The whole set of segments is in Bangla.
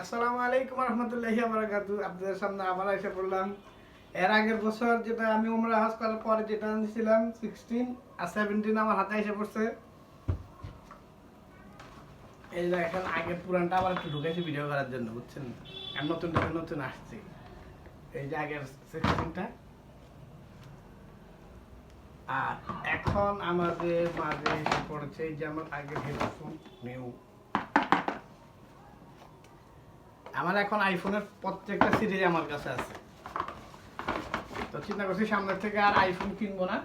আসসালামু আলাইকুম রহমতুল্লাহি বারাকাতু। আপনাদের সামনে আবার এসে পড়লাম। এর আগের বছর যেটা আমি উমরা হজ করার পরে যেটা আনছিলাম 16 আর 17 আমার হাতে এসে পড়ছে। এই যে এখন আগের পুরানটা আবার একটু ঢুকেছি ভিডিও করার জন্য, বুঝছেন? আর নতুনটা নতুন আসছে। এই যে আগের 16টা। আর এখন আমাদের মাঝে এসে পড়েছে এই যে আমার আগের হেডফোন নিউ। আমার এখন আইফোনের প্রত্যেকটা সিরিজ আমার কাছে আছে। তো চিন্তা করছি সামনের থেকে আর আইফোন কিনবো না।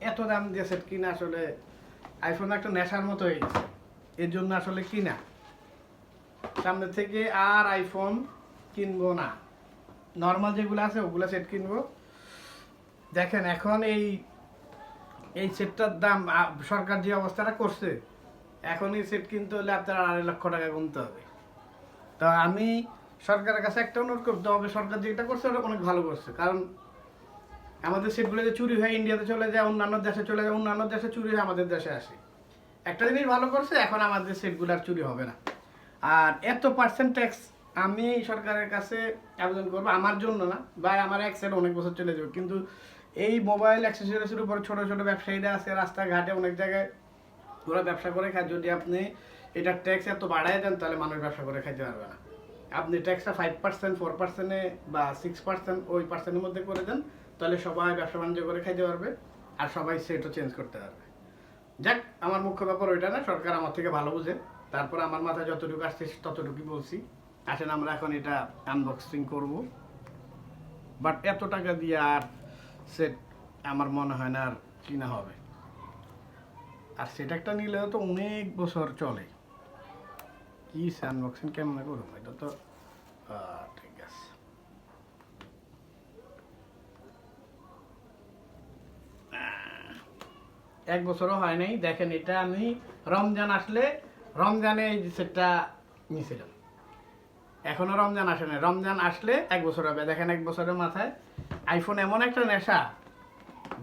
এত দাম দিয়ে সেট কিনা আসলে আইফোন একটা নেশার মতো হয়ে গেছে, এর জন্য আসলে কিনা। সামনে থেকে আর আইফোন কিনবো না, নর্মাল যেগুলো আছে ওগুলো সেট কিনবো। দেখেন এখন এই এই সেটটার দাম সরকার যে অবস্থাটা করছে, এখন এই সেট কিনতে হলে আপনার 2.5 লাখ টাকা গুনতে হবে। তো আমি সরকারের কাছে একটা অনুরোধ করতে হবে, সরকার যেটা করছে ওটা অনেক ভালো করছে। কারণ আমাদের সেটগুলো যে চুরি হয় ইন্ডিয়াতে চলে যায়, অন্যান্য দেশে চলে যায়, অন্যান্য দেশে চুরি হয় আমাদের দেশে আসে। একটা জিনিস ভালো করছে, এখন আমাদের সেটগুলো আর চুরি হবে না। আর এত পার্সেন্ট ট্যাক্স আমি সরকারের কাছে আবেদন করবো, আমার জন্য না ভাই, আমার এক সেট অনেক বছর চলে যাবে, কিন্তু এই মোবাইল অ্যাক্সেসরিজের উপর ছোটো ছোটো ব্যবসায়ীরা আছে রাস্তাঘাটে অনেক জায়গায়, ওরা ব্যবসা করে খায়। যদি আপনি এটা ট্যাক্স এত বাড়ায় দেন তাহলে মানুষ ব্যবসা করে খাইতে পারবে না। আপনি ট্যাক্সটা 5%, 4% বা 6% ওই পার্সেন্টের মধ্যে করে দেন, তাহলে সবাই ব্যবসা বাণিজ্য করে খাইতে পারবে, আর সবাই সেটও চেঞ্জ করতে পারবে। যাক, আমার মুখ্য ব্যাপার ওইটা না, সরকার আমার থেকে ভালো বুঝে। তারপর আমার মাথায় যতটুকু আসছে ততটুকুই বলছি। আসেন আমরা এখন এটা আনবক্সিং করব। বাট এত টাকা দিয়ে আর সেট আমার মনে হয় না আর কিনা হবে। আর সেটা একটা নিলেও তো অনেক বছর চলে। কি আনবক্সিং কেমন করবো এটা তো ঠিক আছে। এক বছরও হয় নাই। দেখেন এটা আমি রমজান আসলে, রমজানে এই সেটটা নিয়েছিলাম। এখনো রমজান আসে না, রমজান আসলে 1 বছর হবে। দেখেন 1 বছরের মাথায় আইফোন এমন একটা নেশা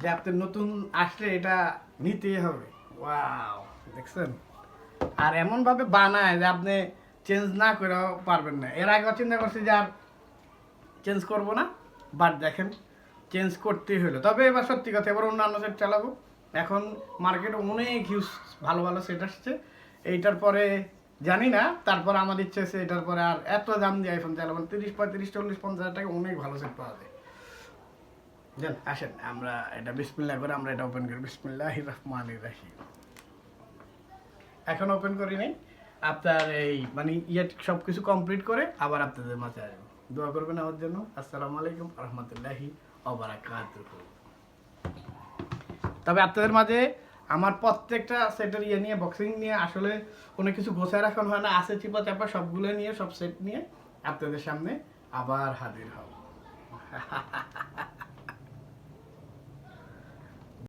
যে আপনি নতুন আসলে এটা নিতেই হবে। ওয়াও, দেখছেন? আর এমন ভাবে বানায় যে আপনি চেঞ্জ না করেও পারবেন না। এর আগে চিন্তা করছি যে আর চেঞ্জ করবো না, বাট দেখেন চেঞ্জ করতেই হলো। তবে এবার সত্যি কথা, এবার অন্যান্য সেট চালাবো। এখন মার্কেটে অনেক হিউজ ভালো ভালো সেট আসছে। এইটার পরে জানি না, তারপর আমার ইচ্ছে আছে এটার পরে আর এত দাম দিয়ে আইফোন চালাবো। 30, 35, 40, 50 হাজার টাকা অনেক ভালো সেট পাওয়া যায়। জান আসেন আমরা এটা বিসমিল্লাহ করে আমরা এটা ওপেন করি। বিসমিল্লাহির রহমানির রহিম। এখন ওপেন করি নাই, আপনার এই মানে সব কিছু কমপ্লিট করে আবার আপনাদের মাঝে আসবো। দোয়া করবেন আমার জন্য। আসসালামু আলাইকুম রহমতুল্লাহি ওবারাকাতুহু। তবে আপনাদের মাঝে আমার প্রত্যেকটা সেটের নিয়ে বক্সিং নিয়ে আসলে কোনো কিছু গোছায় রাখানো হয় না, আছে চিপা চাপা সবগুলো নিয়ে, সব সেট নিয়ে আপনাদের সামনে আবার হাজির হব।